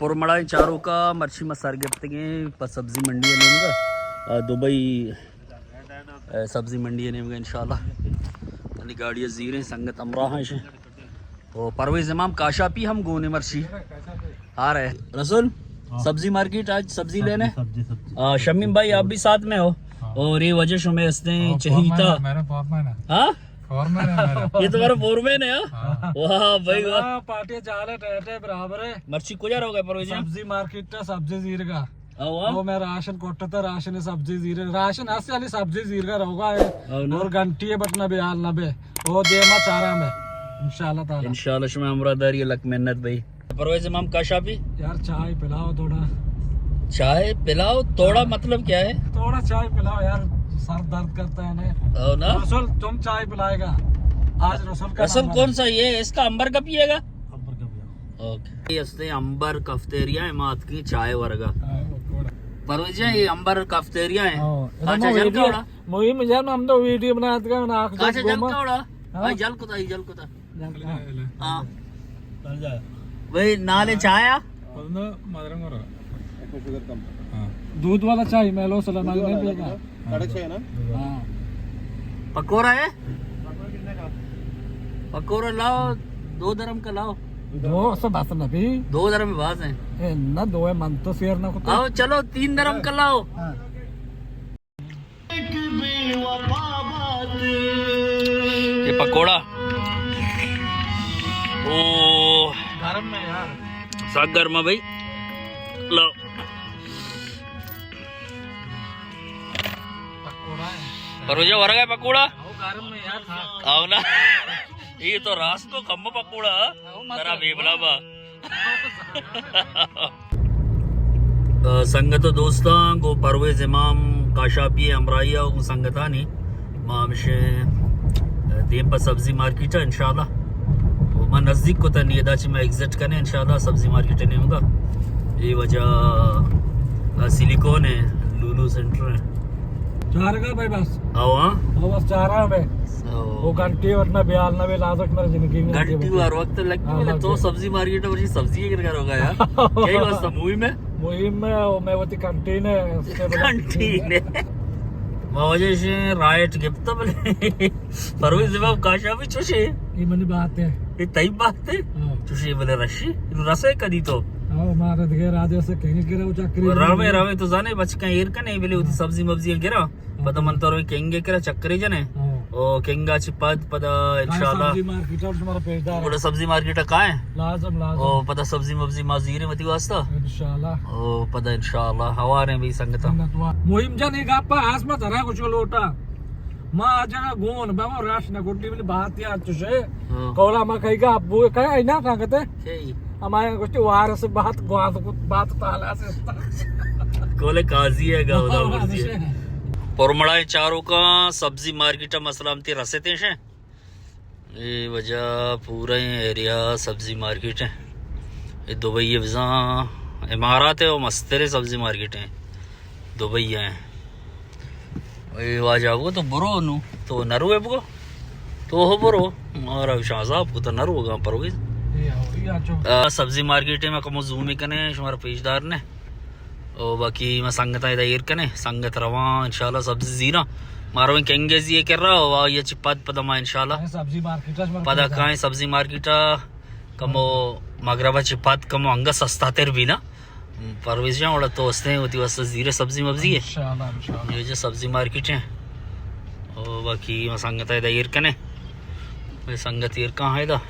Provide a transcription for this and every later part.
पुरमड़ा चारों का मर्ची मसार गिफ्तगे पर सब्जी मंडी नेमगा दुबई सब्जी मंडी नेमगा इंशाल्लाह अली गाड़ी जीरे संगत अमरा है तो परवेज इमाम काशापी हम गोने मर्ची आ रहे रसूल सब्जी मार्केट आज सब्जी लेने शमीम भाई आप भी साथ में हो और ये वजह से मैं इसने चाहिए था हाँ ये तुम्हारा फोरमैन है वाह भाई वाह पार्टी चाले टेटे बराबर है मर्ची कुजार हो गए परवेज सब्जी मार्केट सब्जी जीरगा वो मैं राशन कोटता राशन सब्जी जीरे राशन हंस वाली सब्जी जीरगा रहोगा और घंटी बटना भी हाल ना बे वो देमा चारा में इंशाल्लाह ताला इंशाल्लाह मैं अमरादारी लक मेहनत भाई परवेज इमाम काशाफी यार चाय पिलाओ थोड़ा चाय पिलाओ थोड़ा मतलब क्या है थोड़ा चाय पिलाओ यार सर दर्द करता है ना रसूल तुम चाय पिलाएगा आज रसूल का रसूल कौन सा ये इसका अंबर का पिएगा ओके ये अंबर कफ्तेरिया है मात की चाय वर्गा परवेज ये अंबर कफ्तेरिया है अच्छा जल कोड़ा मुहिम जब हम तो वीडियो बनाते हैं ना अच्छा जल कोड़ा हां जल कोता हां भाई नाले चाय मदरंग करो शुगर कम दूध वाला चाय मेलो सलाम नहीं पिएगा कड़क चाय ना हां पकोड़ा है पकोड़ा लाओ 2 दरम का लाओ 2 सब बात ना भी 2 दरम में बात है ए ना 2 है मन तो शेयर ना को आओ चलो 3 दरम का लाओ ये पकोड़ा ओ गरम में यार साग गर्मा भाई लो पकोड़ा है परोजा वरगा है पकोड़ा वो गरम में यार था आओ ना ये तो रास को कम पकोड़ा तेरा बेबला बा संगत दोस्तां गो परवेज इमाम काशापी अमराइया गो संगतानी मामशे देम पर सब्जी मार्केट है इंशाल्लाह मैं नज़दीक को तो नहीं दाची मैं एग्जिट करने इंशाल्लाह सब्जी मार्केट नहीं होगा ये वजह सिलिकॉन है लुलू सेंटर है चारगा भाई बस आओ हाँ बस चारा में वो घंटी वरना ब्याल ना भी लाजक मेरी जिंदगी में घंटी हर वक्त लगती है तो सब्जी मार्केट में सब्जी के कर होगा यार यही वास्ता मूवी में मैं वो घंटी ने घंटी ने वजह से राइट गिफ्ट बले परवेज इमाम काशा भी चुशे ये मनी बात है ये तई बात है चुशे बोले रशी रसे कदी तो आओ मारे दगे राजे से कहीं गिरा वो चक्री रावे तो जाने बच का एयर का नहीं बोले उती सब्जी मब्जी गिरा पता मन तो केंगे करा चक्करे जने ओ केंगा चिपद पदा इंशाल्लाह सब्जी मार्केट और तुम्हारा पेजदार बड़ा सब्जी मार्केट का है लाजम ओ पता सब्जी मब्जी माजीरे मती वास्ता इंशाल्लाह ओ पता इंशाल्लाह हवा रे भी संगता मोहिम जन एक आपा आसमा धरा कुछ लोटा मां जगह गोन बाबा राश न गुड्डी वाली बात यार तुझे कोला मा कहेगा अब वो कहे आई ना कहते हमारे कुछ वार से बात ताला से कोले काजी है गावदा वर्जी पुरमड़ा चारों का सब्जी मार्केट मसलामती रसे थे ये वजह पूरा एरिया सब्जी मार्केट है ये दुबई वजा इमारत है और मस्तेरे सब्जी मार्केट है दुबई है वाज आपको तो बुरो नु तो नरू है आपको तो हो बुरो मारा शाहजाब को तो नरू होगा परवेज सब्जी मार्केट में कमो जूमी कने हमारा पेशदार ने और बाकी मैं संगत इधर कने संगत रवा इंशाल्लाह सब्जी जीरा मारो में केंगे जी ये कर रहा हो ये चिपद पदमा इंशाल्लाह सब्जी मार्केट पदा काए सब्जी मार्केट कमो मगरबा चिपद कमो अंग सस्ता तेर भी ना परवेज वाला तो उसने होती वस्त जीरे सब्जी मब्जी है इंशाल्लाह ये जो सब्जी मार्केट है और बाकी मैं संगत इधर कने संगत ईर कहाँ है इधर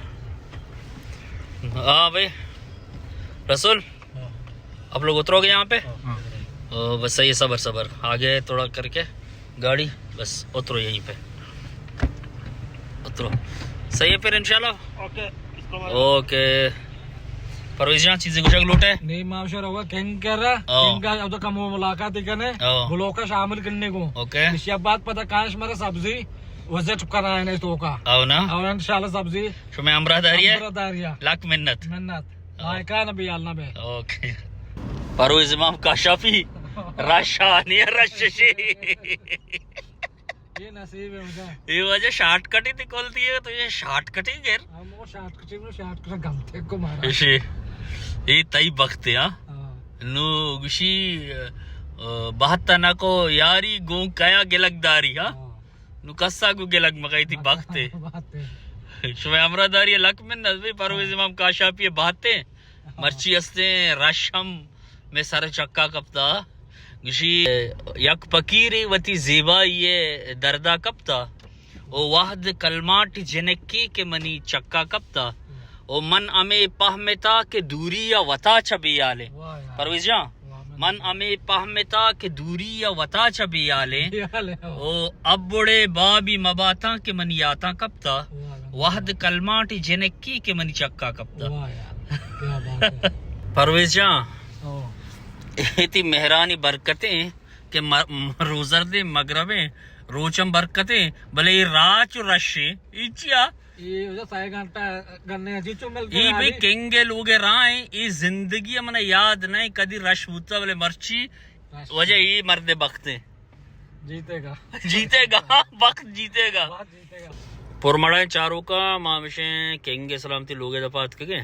हाँ भाई रसूल आप लोग उतरोगे यहाँ पे बस सही है सबर आगे थोड़ा करके गाड़ी बस उतरो यहीं पे उतरो सही है फिर इंशाल्लाह ओके परवेज यहाँ चीजें कुछ लूटे नहीं माशर होगा किंग कर रहा किंग का अब तो कम मुलाकात ही करने ब्लॉग का शामिल करने को ओके इसके बाद पता काश मेरा सब्जी विजिट करना है नहीं तो का आओ ना और इंशाल्लाह सब्जी शो में अमरादारिया लाख मिन्नत आयका ना भी आलना बे ओके परवेज इमाम काशाफी राशानी रशशी ये नसीब है मुझे ये वजह शॉर्टकट ही निकलती है तो ये शॉर्टकट ही गिर हम वो शॉर्टकट में शॉर्टकट गलते को मारा इसी ये तई बखते हाँ नु गुशी बहत्ता ना को यारी गो कया गिलकदारी हाँ नु कस्सा को गिलक मगाई थी बखते शुमे अमरादारी लक में नजबी परवेज इमाम काशाफी बहते मर्ची हस्ते रशम में सर चक्का कपता गुशी यक पकीरी वती जेबा ये दर्दा कपता ओ वाहद कलमाट जिनकी के मनी चक्का कपता ओ मन अमे पहमेता के दूरी या वता छबी आले परवेज जा मन अमे पहमेता के दूरी या वता छबी आले ओ अब बुढ़े बाबी मबाता के मनी आता कपता वाहद कलमाट जिनकी के मनी चक्का कपता परवेज जा इतनी मेहरानी बरकतें के रोजर दे मगरबे रोचम बरकतें भले राच रशे इचिया ये साय घंटा गन्ने जी चो मिल ये भी केंगे लोगे राय ये जिंदगी मने याद नहीं कदी रश होता भले मर्ची वजह ये मर्दे बखते जीतेगा जीतेगा वक्त जीतेगा पुरमड़ा चारों का मामशे केंगे सलामती लोगे दफात के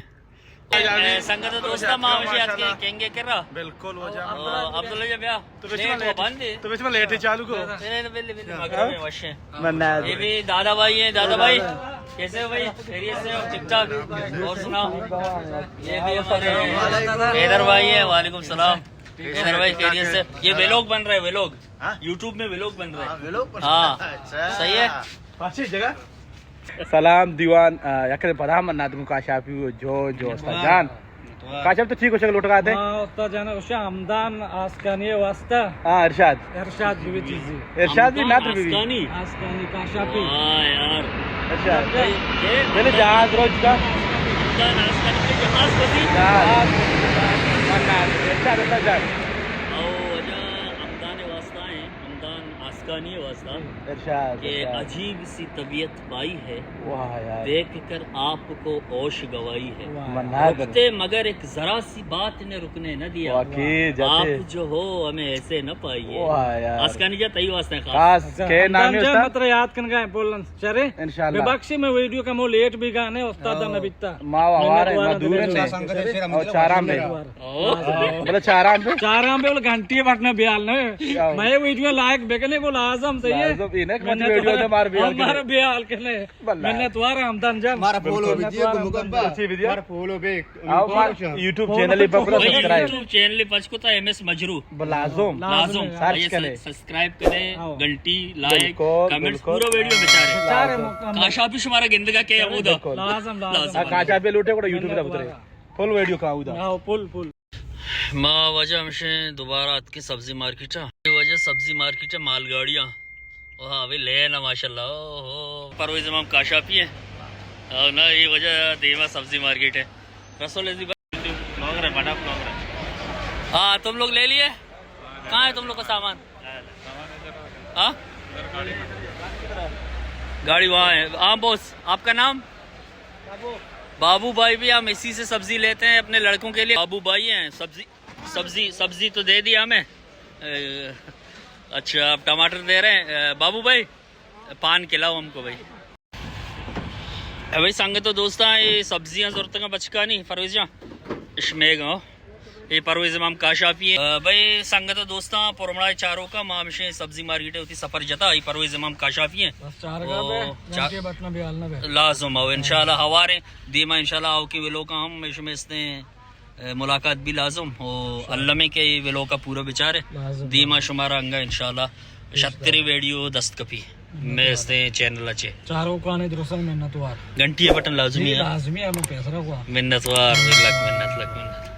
संगत दोस्ता मामशे आज के केंगे कर रहा बिल्कुल हो जा अब्दुल्ला जब या तो बंद है तो इसमें लेट ही चालू को बिल्ले मगर में वशे ये भी दादा भाई है दादा भाई कैसे हो भाई खैरियत से हो ठीक ठाक और सुनाओ ये भी हमारे हैदर भाई है वालेकुम सलाम हैदर भाई खैरियत से ये व्लॉग बन रहा है व्लॉग यूट्यूब में व्लॉग बन रहा है हाँ सही है अच्छी जगह सलाम दीवान यकर पराम ना तुम काशाफी जो जो जान काशाफ तो ठीक हो लोट का उस्ताद जान उस हमदान आस्कानी वास्ता हां इरशाद इरशाद भी चीज इरशाद भी ना भी आस्कानी काशाफी हां यार इरशाद ये पहले जहाज रोज का हमदान आस्कानी के जहाज बदी मन्ना इरशाद जान ओ वजह हमदान वास्ता है हमदान आस्कानी वास्ता इरशाद के अजीब सी तबीयत पाई है वाह यार देख कर आपको ओश गवाई है मन्ना रुकते मगर एक जरा सी बात ने रुकने न दिया आप जो हो हमें ऐसे न पाइए वाह यार आस्कानी जा तई वास्ते खास के नाम है उस्ताद मतलब याद कन गए बोलन चरे इंशाल्लाह बेबख्शी में वीडियो का मो लेट भी गाने उस्ताद नबिता मां आवार है मधुर है और चाराम पे मतलब चाराम पे घंटी बटना ब्याल ने मैं वीडियो लायक बेकने को लाजम सही है मैंने वीडियो से मार हमारे ब्याल के ने मैंने तुम्हारा हमदन जान मारा फॉलो वीडियो को मुकब्बा अच्छी वीडियो मारा फॉलो बे आओ YouTube चैनल पे पूरा सब्सक्राइब YouTube चैनल पच को था MS मजरू लाजम लाजम सर्च करें सब्सक्राइब करें घंटी लाइक कमेंट्स पूरा वीडियो बेचारे काशाफी शुमारा गिंदगा के अबूदा लाजम काचा पे लूटे को YouTube पे उतरे फुल वीडियो का उदा हां फुल मां वजह हमसे दोबारा आज की सब्जी मार्केट है वजह सब्जी मार्केट है मालगाड़ियां ओ हाँ भाई ले ना माशाल्लाह ओहो परवेज इमाम काशाफी है और ना ये वजह देवा सब्जी मार्केट है रसोल ब्लॉग रहे बड़ा ब्लॉग रहे हाँ तुम लोग ले लिए कहाँ है तुम लोग का सामान हाँ गाड़ी वहाँ है हाँ बॉस आपका नाम बाबू भाई भी हम इसी से सब्जी लेते हैं अपने लड़कों के लिए बाबू भाई हैं सब्जी तो दे दिया हमें अच्छा आप टमाटर दे रहे हैं बाबू भाई पान खिलाओ हमको भाई भाई संग तो दोस्ता ये सब्जियां जरूरत का बचका नहीं परवेजा इश्मेग हो ये परवेज इमाम काशाफी है भाई संग तो दोस्ता पुरमड़ा चारों का मामशे सब्जी मार्केट होती सफर जता ये परवेज इमाम काशाफी है लाजम आओ इंशाल्लाह हवारे दीमा इंशाल्लाह आओ कि वे लोग हम इसमें इसने मुलाकात भी लाजम हो अल्लाह के वे लोग का पूरा विचार है दीमा शुमारा अंगा इंशाल्लाह 76 वीडियो दस्तकपी मैं इसने चैनल अच्छे चारों को आने दुरुस्त मिन्नतवार घंटी बटन लाजमी है लाजमी है मैं पैसा रखवा मिन्नतवार लक मिन्नत